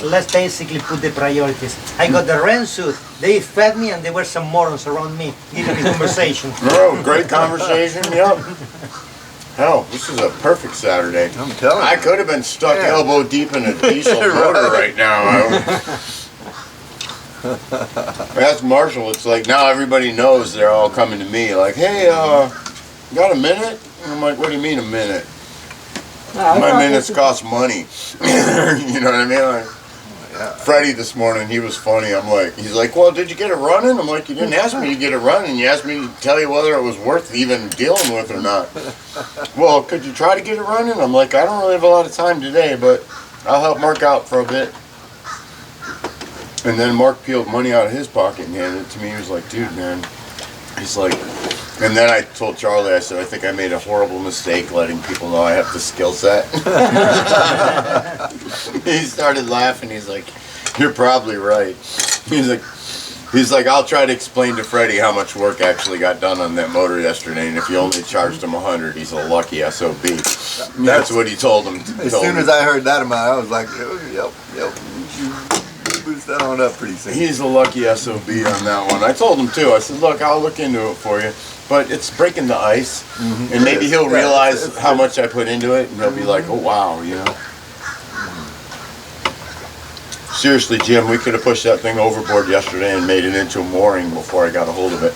let's basically put the priorities. I got the rent suit. They fed me, and there were some morons around me giving me conversation. Oh, great conversation. Yep. Hell, this is a perfect Saturday. I'm telling you. I could have been stuck elbow deep in a diesel motor right now. That's Marshall. It's like now everybody knows they're all coming to me like, hey, got a minute? And I'm like, what do you mean a minute? My minutes cost money. You know what I mean? Like, Freddie this morning, he was funny. He's like, well, did you get it running? I'm like, you didn't ask me to get it running. You asked me to tell you whether it was worth even dealing with or not. Well, could you try to get it running? I'm like, I don't really have a lot of time today, but I'll help Mark out for a bit. And then Mark peeled money out of his pocket and handed it to me. He was like, dude, man. He's like, and then I told Charlie, I said, I think I made a horrible mistake letting people know I have the skill set. He started laughing. He's like, you're probably right. He's like, I'll try to explain to Freddie how much work actually got done on that motor yesterday, and if you only charged him 100, he's a lucky SOB. That's what he told him. As soon as I heard that amount, I was like, yep. Boost that on up pretty soon. He's a lucky SOB on that one. I told him too. I said, look, I'll look into it for you. But it's breaking the ice, and maybe he'll realize how much I put into it, and he'll be like, oh, wow, you know. Seriously, Jim, we could have pushed that thing overboard yesterday and made it into a mooring before I got a hold of it.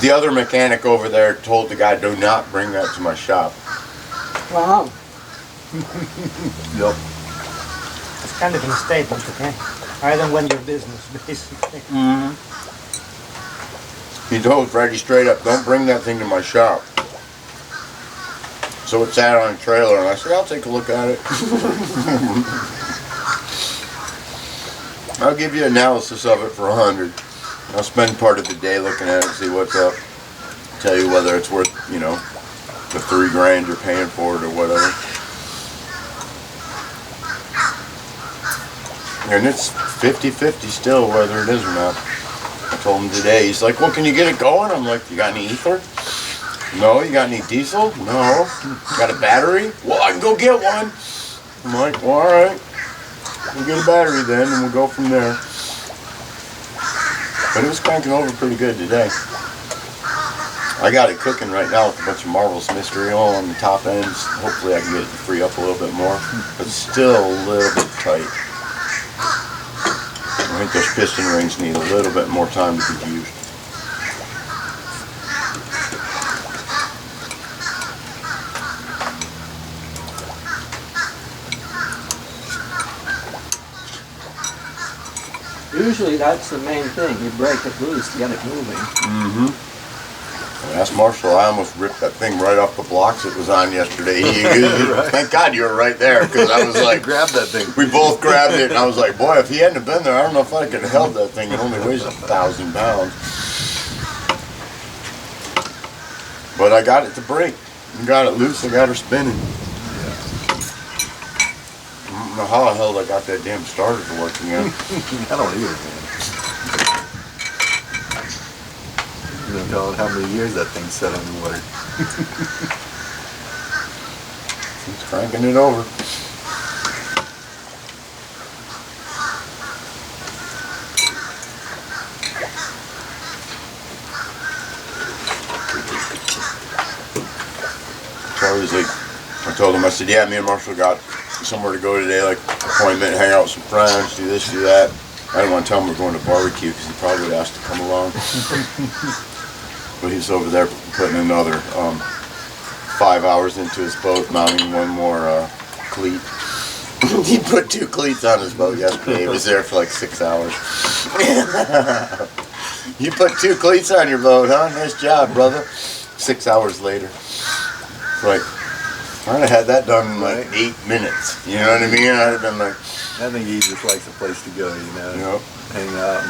The other mechanic over there told the guy, do not bring that to my shop. Wow. Yep. It's kind of a statement, okay? I don't want your business, basically. He told Freddie straight up, don't bring that thing to my shop. So it sat on a trailer, and I said, I'll take a look at it. I'll give you an analysis of it for 100. I'll spend part of the day looking at it, see what's up. Tell you whether it's worth, you know, the $3 grand you're paying for it or whatever. And it's 50-50 still, whether it is or not. I told him today, he's like, well, can you get it going? I'm like, you got any ether? No. You got any diesel? No. Got a battery? Well, I can go get one. I'm like, well, all right. We'll get a battery then, and we'll go from there. But it was cranking over pretty good today. I got it cooking right now with a bunch of Marvelous Mystery oil on the top ends. Hopefully I can get it to free up a little bit more. But still a little bit tight. I think those piston rings need a little bit more time to be used. Usually that's the main thing. You break it loose to get it moving. That's Marshall. I almost ripped that thing right off the blocks it was on yesterday. Right. Thank God you were right there, because I was like, grab that thing. We both grabbed it, and I was like, boy, if he hadn't have been there, I don't know if I could have held that thing. It only weighs 1,000 pounds. But I got it to break. I got it loose. I got her spinning. I don't know how the hell I got that damn starter to work again. I don't either, man. You don't know how many years that thing sat on the water. It's cranking it over. Charlie's like, I told him, I said, yeah, me and Marshall got somewhere to go today, like appointment, hang out with some friends, do this, do that. I didn't want to tell him we're going to barbecue because he probably would ask to come along. But he's over there putting another 5 hours into his boat, mounting one more cleat. He put 2 cleats on his boat yesterday. He was there for like 6 hours. You put 2 cleats on your boat, huh? Nice job, brother. 6 hours later. Like, I'd have had that done in like 8 minutes. You know what I mean? I'd have been like, I think he just likes a place to go, you know, yep. Hang out.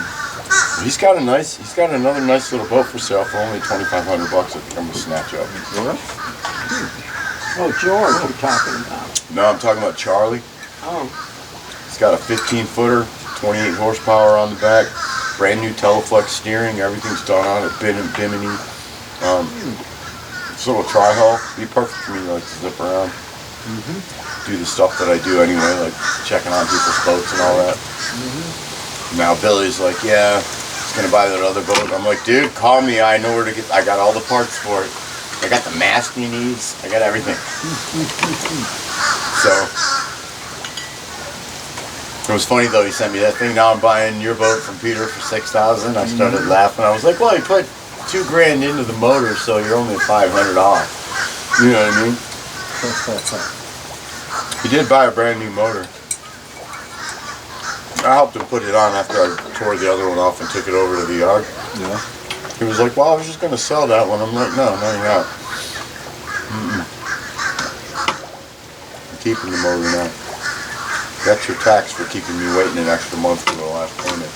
He's got another nice little boat for sale for only $2,500 I think I'm gonna snatch up. Oh, George, you're talking about. No, I'm talking about Charlie. Oh. It's got a 15-footer, 28 horsepower on the back, brand new Teleflex steering, everything's done on it, Bimini. This little tri-hull, be perfect for me to like zip around. do the stuff that I do anyway, like checking on people's boats and all that. Now Billy's like, yeah, he's gonna buy that other boat. I'm like, dude, call me. I know where to get. I got all the parts for it. I got the mast he needs. I got everything. So it was funny though. He sent me that thing. Now I'm buying your boat from Peter for $6,000. I started laughing. I was like, well, he put $2,000 into the motor, so you're only $500 off. You know what I mean? He did buy a brand new motor. I helped him put it on after I tore the other one off and took it over to the yard. Yeah. He was like, well, I was just going to sell that one. I'm like, no, you're not. I'm keeping the motor now. That's your tax for keeping me waiting an extra month for the last payment.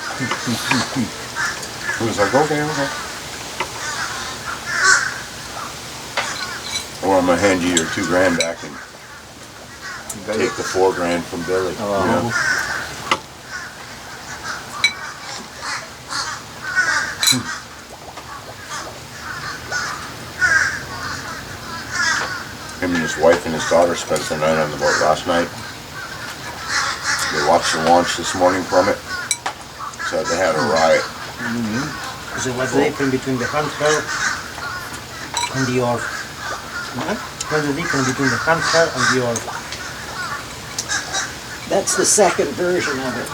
He was like, okay. Or I'm going to hand you your $2,000 back and take the $4,000 from Billy. Oh. You know? Him and his wife and his daughter spent the night on the boat last night. They watched the launch this morning from it. So they had a riot. So what's the difference between the handheld and the orb? What's the difference between the handheld and the orb? That's the second version of it.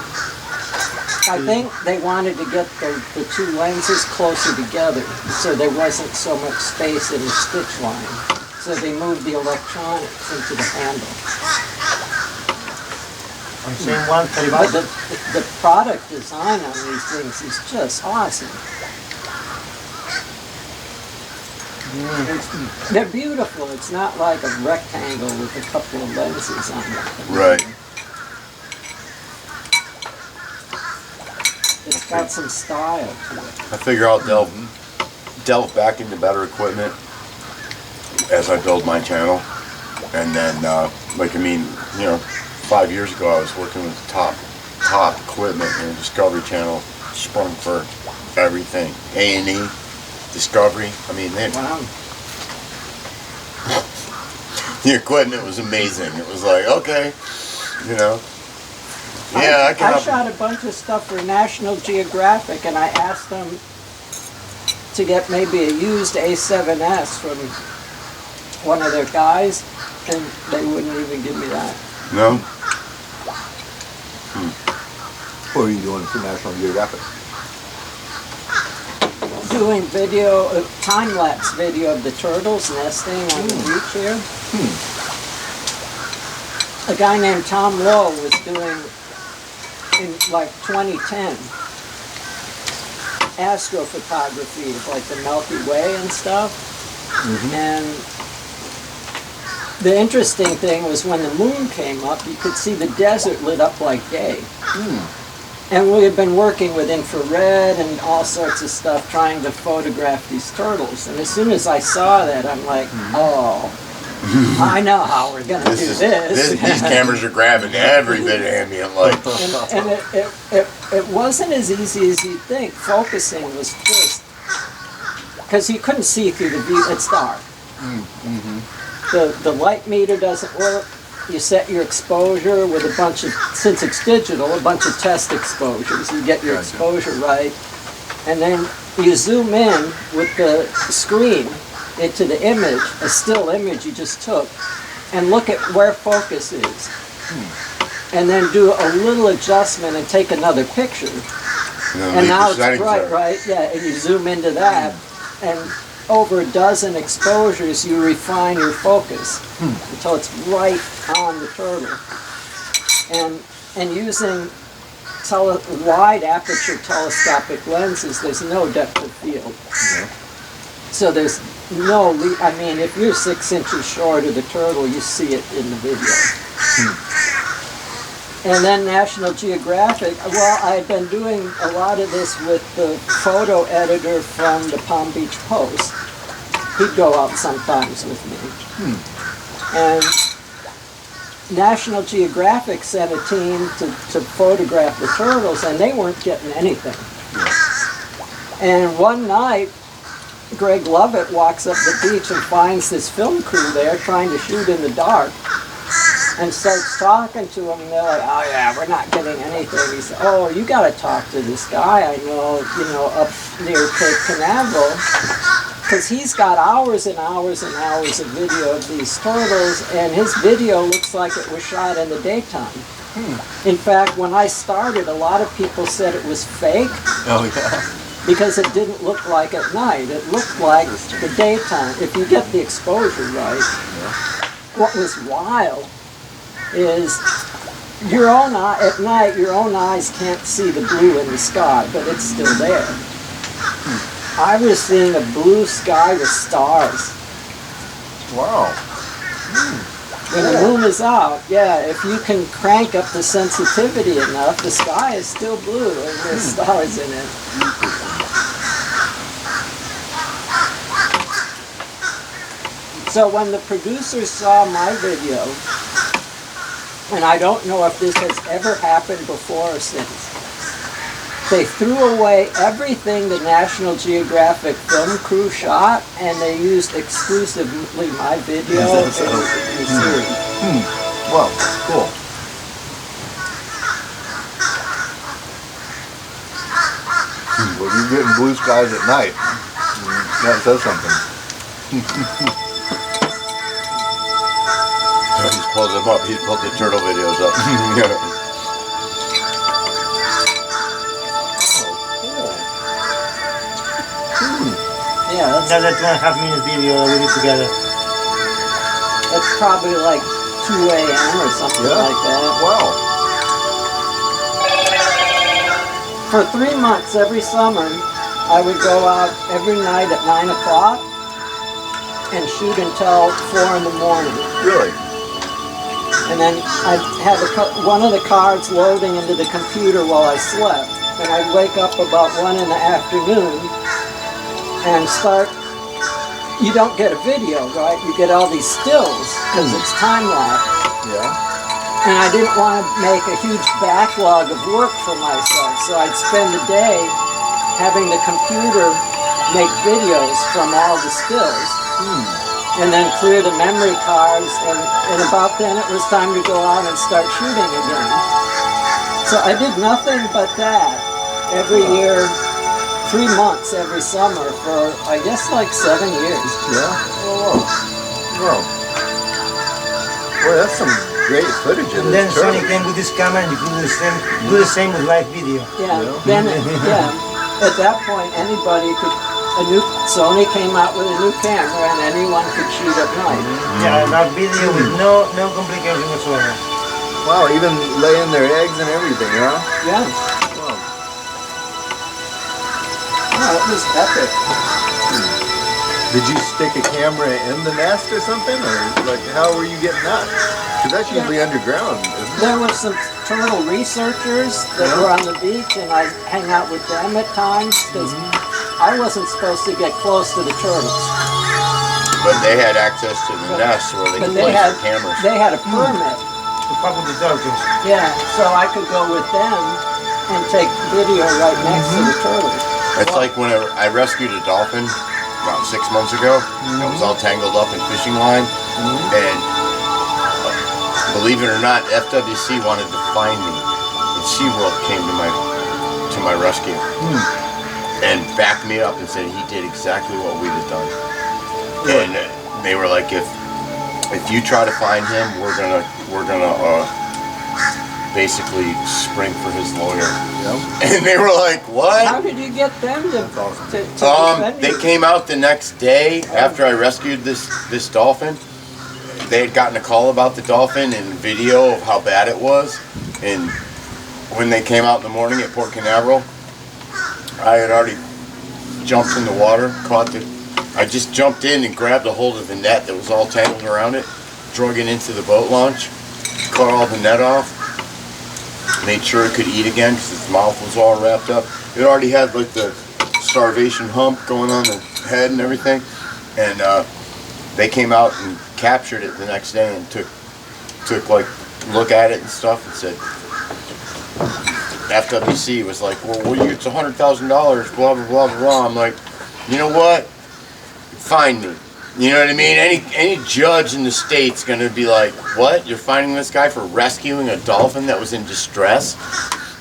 I think they wanted to get the two lenses closer together so there wasn't so much space in the stitch line. So they moved the electronics into the handle. On the same one, But the product design on these things is just awesome. They're beautiful. It's not like a rectangle with a couple of lenses on it. Right. It's got some style to it. I figure I'll delve back into better equipment as I build my channel. And then, 5 years ago I was working with top equipment in the Discovery Channel, sprung for everything. A&E, Discovery, Wow. the equipment was amazing. It was like, okay, yeah, I shot a bunch of stuff for National Geographic, and I asked them to get maybe a used A7S from one of their guys, and they wouldn't even give me that. No? What are you doing for National Geographic? Doing video, time-lapse video of the turtles nesting on the beach here. A guy named Tom Lowe was doing, in like 2010, astrophotography of like the Milky Way and stuff. And the interesting thing was when the moon came up, you could see the desert lit up like day. And we had been working with infrared and all sorts of stuff trying to photograph these turtles. And as soon as I saw that, I'm like, oh, I know how we're going to do this. These cameras are grabbing every bit of ambient light. And it wasn't as easy as you'd think. Focusing was just, because you couldn't see through the view, it's dark. The light meter doesn't work. You set your exposure with a bunch of, since it's digital, a bunch of test exposures. You get your exposure right. And then you zoom in with the screen into the image, a still image you just took, and look at where focus is. And then do a little adjustment and take another picture. And now it's bright, right? Yeah, and you zoom into that. And over a dozen exposures, you refine your focus until it's right on the turtle. And using wide aperture telescopic lenses, there's no depth of field. So there's no, if you're 6 inches short of the turtle, you see it in the video. And then National Geographic, well, I had been doing a lot of this with the photo editor from the Palm Beach Post. He'd go out sometimes with me. And National Geographic sent a team to photograph the turtles, and they weren't getting anything. And one night, Greg Lovett walks up the beach and finds this film crew there trying to shoot in the dark. and starts talking to him. And they're like, oh yeah, we're not getting anything. He said, oh, you got to talk to this guy I know, up near Cape Canaveral, because he's got hours and hours and hours of video of these turtles, and his video looks like it was shot in the daytime. In fact, when I started, a lot of people said it was fake. Oh yeah. Because it didn't look like at night. It looked like the daytime. If you get the exposure right. What was wild is at night, your own eyes can't see the blue in the sky, but it's still there. I was seeing a blue sky with stars. Wow. When the moon is out, yeah, if you can crank up the sensitivity enough, the sky is still blue and there's stars in it. So when the producers saw my video, and I don't know if this has ever happened before or since, they threw away everything the National Geographic film crew shot, and they used exclusively my video and the series. Wow, cool. Well, you're getting blue skies at night. That says something. He's pulled them up. He's pulled the turtle videos up. Yeah, That's a 2.5 minutes video we did together. that's probably like 2 a.m. or something like that. Wow. For 3 months every summer, I would go out every night at 9 o'clock and shoot until 4 in the morning. Really? And then I'd have one of the cards loading into the computer while I slept. And I'd wake up about 1 in the afternoon and start. You don't get a video, right? You get all these stills because it's time-lapse. Yeah. And I didn't want to make a huge backlog of work for myself, so I'd spend the day having the computer make videos from all the stills. And then clear the memory cards, and about then it was time to go out and start shooting again. So I did nothing but that every year, 3 months every summer for, I guess, like 7 years. Yeah? Oh, wow. Boy, that's some great footage of And then this Sony turtle. came with this camera and you could do the same with live video. Yeah, Yeah. then, at that point, anybody could, Sony came out with a new camera and anyone could shoot at night. Yeah, live video with no complication whatsoever. Wow, even laying their eggs and everything, huh? Yeah, Wow. oh, it was epic. Did you stick a camera in the nest or something? Or like, how were you getting that? Because that's usually underground, isn't it? There were some turtle researchers that were on the beach, and I hang out with them at times because I wasn't supposed to get close to the turtles. But they had access to the nest where they But could place their cameras. they had a permit. To fuck with the dolphins. Yeah, so I could go with them and take video right next to the turtles. It's like when I rescued a dolphin about 6 months ago. It was all tangled up in fishing line, and believe it or not, FWC wanted to find me, and SeaWorld came to my rescue and backed me up and said he did exactly what we'd have done. And they were like, if you try to find him, we're gonna basically spring for his lawyer. And they were like, what? How did you get them to defend They you? came out the next day after I rescued this dolphin. They had gotten a call about the dolphin and video of how bad it was. And when they came out in the morning at Port Canaveral, I had already jumped in the water, I just jumped in and grabbed a hold of the net that was all tangled around it, drug it into the boat launch, cut all the net off, made sure it could eat again because its mouth was all wrapped up. It already had like the starvation hump going on the head and everything. And they came out and captured it the next day and took like a look at it and stuff and said, FWC was like, well, it's $100,000, blah, blah, blah, blah. I'm like, you know what? Find me. You know what I mean? Any judge in the state's gonna be like, what? You're finding this guy for rescuing a dolphin that was in distress?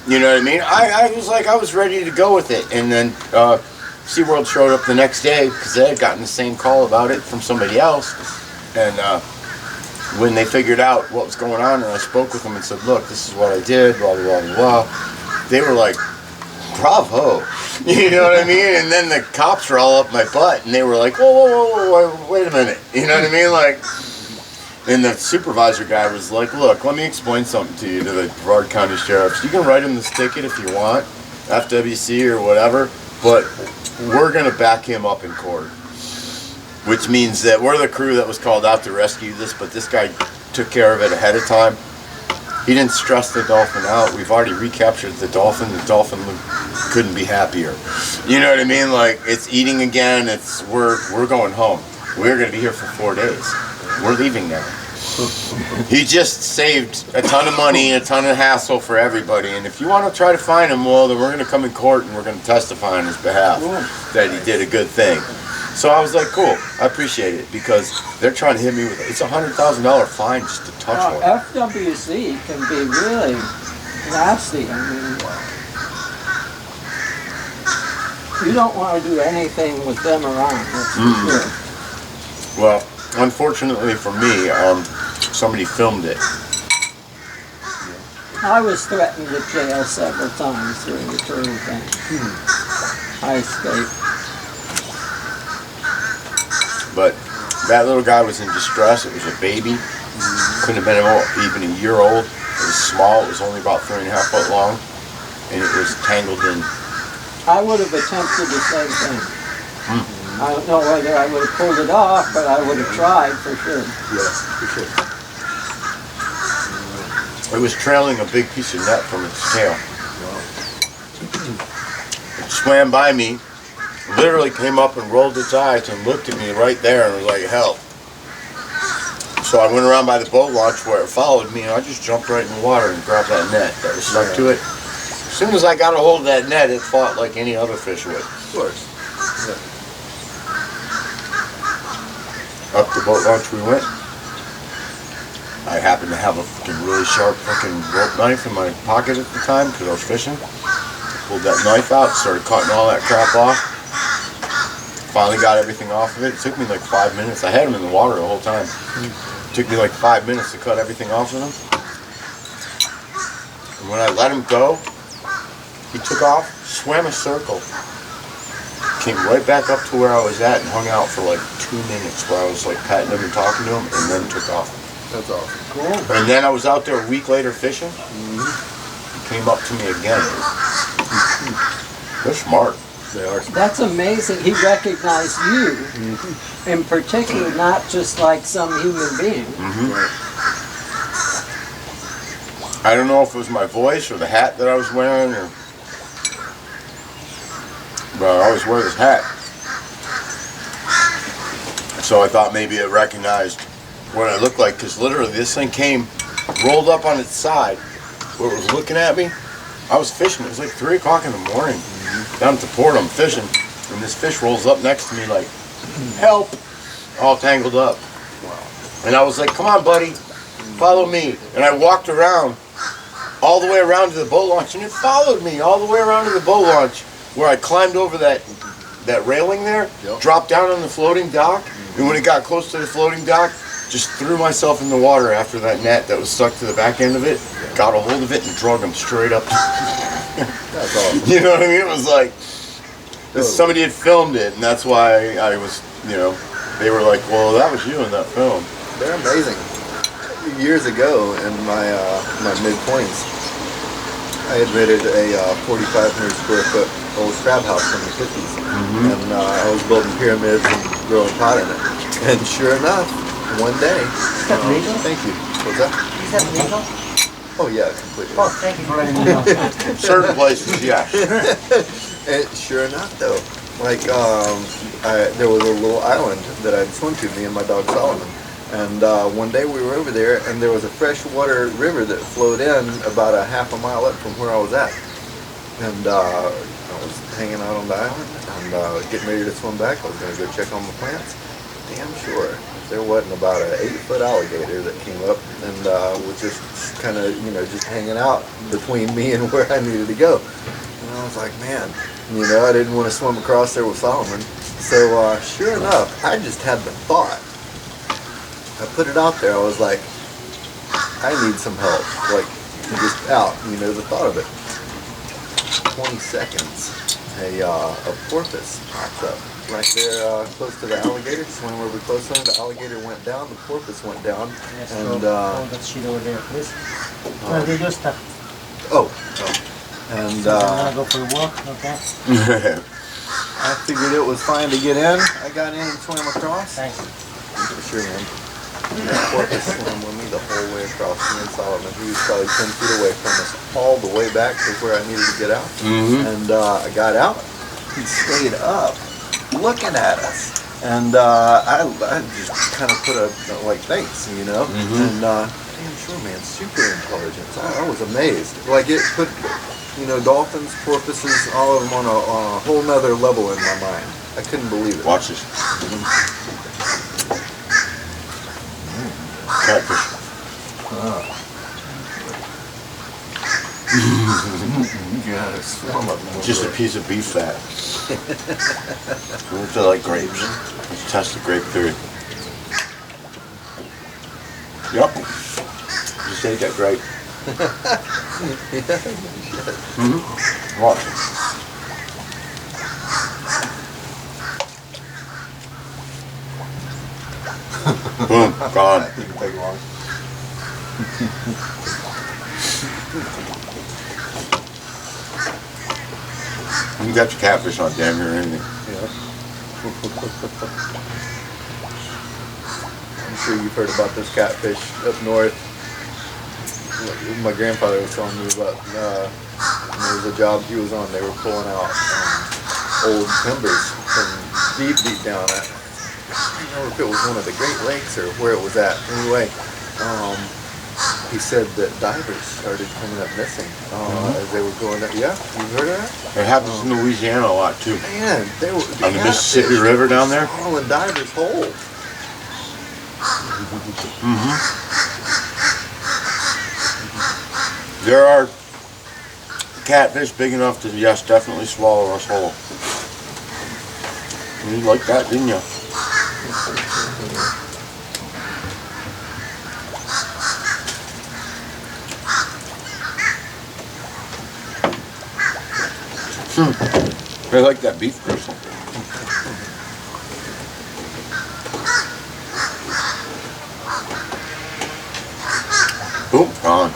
You know what I mean? I was like, I was ready to go with it. And then SeaWorld showed up the next day because they had gotten the same call about it from somebody else. And when they figured out what was going on, and I spoke with them and said, look, this is what I did, blah, blah, blah, blah, they were like, bravo. You know what I mean? And then the cops were all up my butt, and they were like, whoa, whoa, whoa, whoa, wait a minute. You know what I mean? Like, and the supervisor guy was like, look, let me explain something to you, to the Brevard County Sheriffs. You can write him this ticket if you want, FWC or whatever, but we're going to back him up in court. Which means that we're the crew that was called out to rescue this, but this guy took care of it ahead of time. He didn't stress the dolphin out. We've already recaptured the dolphin. The dolphin couldn't be happier. You know what I mean? Like, it's eating again. We're going home. We're going to be here for 4 days. We're leaving now. He just saved a ton of money, a ton of hassle for everybody. And if you want to try to find him, well, then we're going to come in court and we're going to testify on his behalf that he did a good thing. So I was like, cool, I appreciate it, because they're trying to hit me with, it's a $100,000 fine just to touch one. FWC can be really nasty. I mean, you don't want to do anything with them around, that's for sure. Well, unfortunately for me, somebody filmed it. I was threatened with jail several times during the turtle thing. I escaped. But that little guy was in distress. It was a baby. Couldn't have been even a year old. It was small. It was only about 3.5 foot long. And it was tangled in. I would have attempted the same thing. I don't know whether I would have pulled it off, but I would have tried for sure. Yeah, for sure. It was trailing a big piece of net from its tail. It swam by me, literally came up and rolled its eyes and looked at me right there and was like, help. So I went around by the boat launch where it followed me, and I just jumped right in the water and grabbed that net that was stuck to it. As soon as I got a hold of that net, it fought like any other fish would. Of course. Yeah. Up the boat launch we went. I happened to have a fucking really sharp fucking rope knife in my pocket at the time because I was fishing. Pulled that knife out, started cutting all that crap off. Finally got everything off of it. It took me like 5 minutes. I had him in the water the whole time. It took me like 5 minutes to cut everything off of him. And when I let him go, he took off, swam a circle, came right back up to where I was at and hung out for like 2 minutes where I was like patting him and talking to him, and then took off. That's awesome. Cool. And then I was out there a week later fishing. He came up to me again. They're smart. They are. That's amazing. He recognized you in particular, not just like some human being. Right. I don't know if it was my voice or the hat that I was wearing, or, but I always wear this hat. So I thought maybe it recognized what I looked like, because literally this thing came, rolled up on its side, where it was looking at me. I was fishing. It was like 3 o'clock in the morning. Down at the port, I'm fishing, and this fish rolls up next to me like, help, all tangled up. And I was like, come on, buddy, follow me. And I walked around, all the way around to the boat launch, and it followed me all the way around to the boat launch, where I climbed over that railing there, dropped down on the floating dock, and when it got close to the floating dock, just threw myself in the water after that net that was stuck to the back end of it, got a hold of it, and drug him straight up. That's awesome. You know what I mean? It was like, somebody had filmed it, and that's why I was, you know, they were like, well, that was you in that film. They're amazing. Years ago, in my mid-20s, I had rented a 4,500 square foot old crab house from the 50s. And I was building pyramids and growing pot in it. And sure enough, one day... Is that legal? Thank you. What's that? Is that legal? Oh yeah, completely. Oh, thank you for letting me know. Certain places, yeah. And sure enough, though, like there was a little island that I'd swim to, me and my dog Solomon. And one day we were over there, and there was a freshwater river that flowed in about a half a mile up from where I was at. And I was hanging out on the island and getting ready to swim back. I was going to go check on the plants. damn sure there wasn't about an 8-foot alligator that came up and was just kind of, just hanging out between me and where I needed to go. And I was like, man, I didn't want to swim across there with Solomon. So sure enough, I just had the thought. I put it out there. I was like, I need some help. Like, just out, the thought of it. 20 seconds, a porpoise popped up right there close to the alligator. Swam over close to him. The alligator went down, the porpoise went down. Yes, and hold that shit over there, please. Well, they just and and I'm gonna go for a walk, okay? I figured it was fine to get in. I got in and swam across. Thanks. Sure, man. The porpoise swam with me the whole way across. Me and Solomon, he was probably 10 feet away from us, all the way back to where I needed to get out. And I got out. He stayed up, looking at us. And I just kind of put a, like, thanks, And damn sure, man, super intelligence. I was amazed. Like, it put, dolphins, porpoises, all of them on a whole nother level in my mind. I couldn't believe it. Watch this. Catfish. Just a piece of beef fat. It's like grapes. Let's test the grape theory. Yep. Just ate that grape. Watch it. Boom, gone. Didn't take long. You got your catfish on damn near anything. Yeah. I'm sure you've heard about this catfish up north. My grandfather was telling me about there was a job he was on. They were pulling out old timbers from deep down at, I don't know if it was one of the Great Lakes or where it was at. Anyway, he said that divers started coming up missing as they were going up. Yeah, you heard of that? It happens in Louisiana a lot too. Man, they were On the Mississippi River down there? swallowing divers whole. There are catfish big enough to, yes, definitely swallow us whole. You like that, didn't you? I like that beef gristle. Boom, gone.